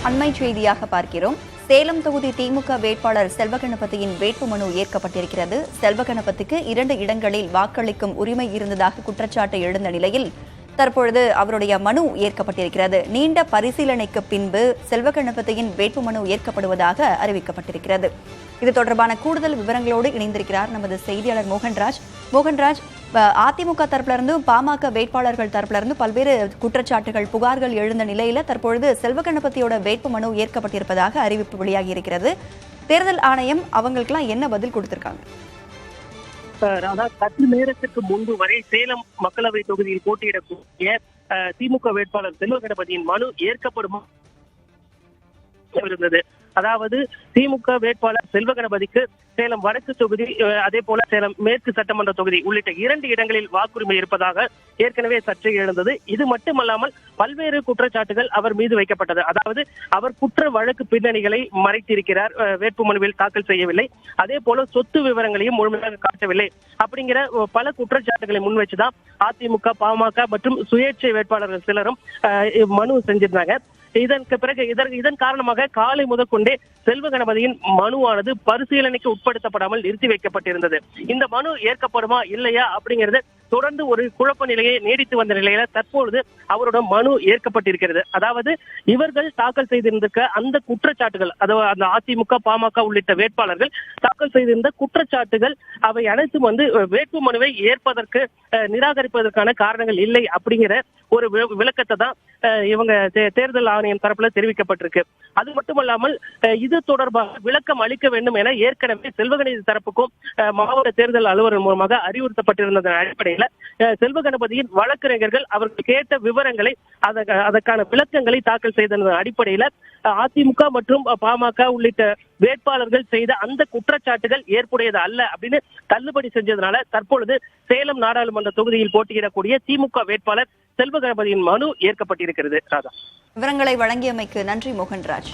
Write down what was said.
அண்மை செய்தியாக பார்க்கிறோம். சேலம் தொகுதி திமுக வேட்பாளர் செல்வகணபதியின் வேட்புமனு ஏற்கப்பட்டிருக்கிறது. செல்வகணபதிக்கு 2 இடங்களில் வாக்களிக்கும் உரிமை இருந்ததாக குற்றச்சாட்டு எழுந்த நிலையில் தற்பொழுது அவருடைய மனு ஏற்கப்பட்டிருக்கிறது. நீண்ட பரிசீலனைக்கு பின்பு செல்வகணபதியின் வேட்புமனு ஏற்கப்படுவதாக அறிவிக்கப்பட்டிருக்கிறது. இது தொடர்பான கூடுதல் விவரங்களோடு இணைந்திருக்கிறார் நமது செய்தியாளர் மோகன்ராஜ். மோகன்ராஜ், அதிமுக தரப்பிலிருந்து பாமக வேட்பாளர்கள் தரப்பிலிருந்து பல்வேறு குற்றச்சாட்டுகள் புகார்கள் எழுந்த நிலையில தற்பொழுது செல்வகணபதியோட வேட்புமனு ஏற்கப்பட்டிருப்பதாக அறிவிப்பு வெளியாகி இருக்கிறது. தேர்தல் ஆணையம் அவங்களுக்கெல்லாம் என்ன பதில் கொடுத்திருக்காங்க? சற்று நேரத்திற்கு முன்பு வரை சேலம் மக்களவை தொகுதியில் போட்டியிடக்கூடிய திமுக வேட்பாளர் செல்வகணபதியின் மனு ஏற்கப்படுமா இருந்தது. அதாவது திமுக வேட்பாளர் செல்வகணபதிக்கு சேலம் வடக்கு தொகுதி, அதே போல சேலம் மேற்கு சட்டமன்ற தொகுதி உள்ளிட்ட 2 இடங்களில் வாக்குரிமை இருப்பதாக ஏற்கனவே சர்ச்சை எழுந்தது. இது மட்டுமல்லாமல் பல்வேறு குற்றச்சாட்டுகள் அவர் மீது வைக்கப்பட்டது. அதாவது அவர் குற்ற வழக்கு பின்னணிகளை மறைத்திருக்கிறார், வேட்புமனுவில் தாக்கல் செய்யவில்லை, அதே போல சொத்து விவரங்களையும் முழுமையாக காட்டவில்லை அப்படிங்கிற பல குற்றச்சாட்டுகளை முன்வச்சுதான் அதிமுக, பாமக மற்றும் சுயேட்சை வேட்பாளர்கள் சிலரும் மனு செஞ்சிருந்தாங்க. இதற்கு பிறகு இதன் காரணமாக காலை முதற்கொண்டே செல்வகணபதியின் மனுவானது பரிசீலனைக்கு உட்படுத்தப்படாமல் நிறுத்தி வைக்கப்பட்டிருந்தது. இந்த மனு ஏற்கப்படுமா இல்லையா அப்படிங்கிறது தொடர்ந்து ஒரு குழப்ப நிலையை நீடித்து வந்த நிலையில தற்பொழுது அவரோட மனு ஏற்கப்பட்டிருக்கிறது. அதாவது இவர்கள் தாக்கல் செய்திருந்த அந்த குற்றச்சாட்டுகள், அதாவது அந்த அதிமுக, பாமக உள்ளிட்ட வேட்பாளர்கள் தாக்கல் செய்திருந்த குற்றச்சாட்டுகள் அவை அனைத்தும் வேட்பு மனுவை ஏற்பதற்கு நிராகரிப்பதற்கான காரணங்கள் இல்லை அப்படிங்கிற ஒரு விளக்கத்தை தான் இவங்க தேர்தல் ஆணையம் தரப்புல தெரிவிக்கப்பட்டிருக்கு. அது மட்டுமல்லாமல் இது தொடர்பாக விளக்கம் அளிக்க வேண்டும் என ஏற்கனவே செல்வகணபதி தரப்புக்கும் மாவட்ட தேர்தல் அலுவலர் மூலமாக அறிவுறுத்தப்பட்டிருந்ததன் அடிப்படையில் செல்வகணபதியின் வழக்கறிஞர்கள் அவர்கள் கேட்ட விவரங்களை அதற்கான விளக்கங்களை தாக்கல் செய்ததன் அடிப்படையில் அதிமுக மற்றும் பாமக உள்ளிட்ட வேட்பாளர்கள் செய்த அந்த குற்றச்சாட்டுகள் ஏற்புடையது அல்ல அப்படின்னு தள்ளுபடி செஞ்சதுனால தற்பொழுது சேலம் நாடாளுமன்ற தொகுதியில் போட்டியிடக்கூடிய திமுக வேட்பாளர் செல்வகணபதியின் மனு ஏற்கப்பட்டிருக்கிறது. விவரங்களை வழங்கியமைக்கு நன்றி மோகன்ராஜ்.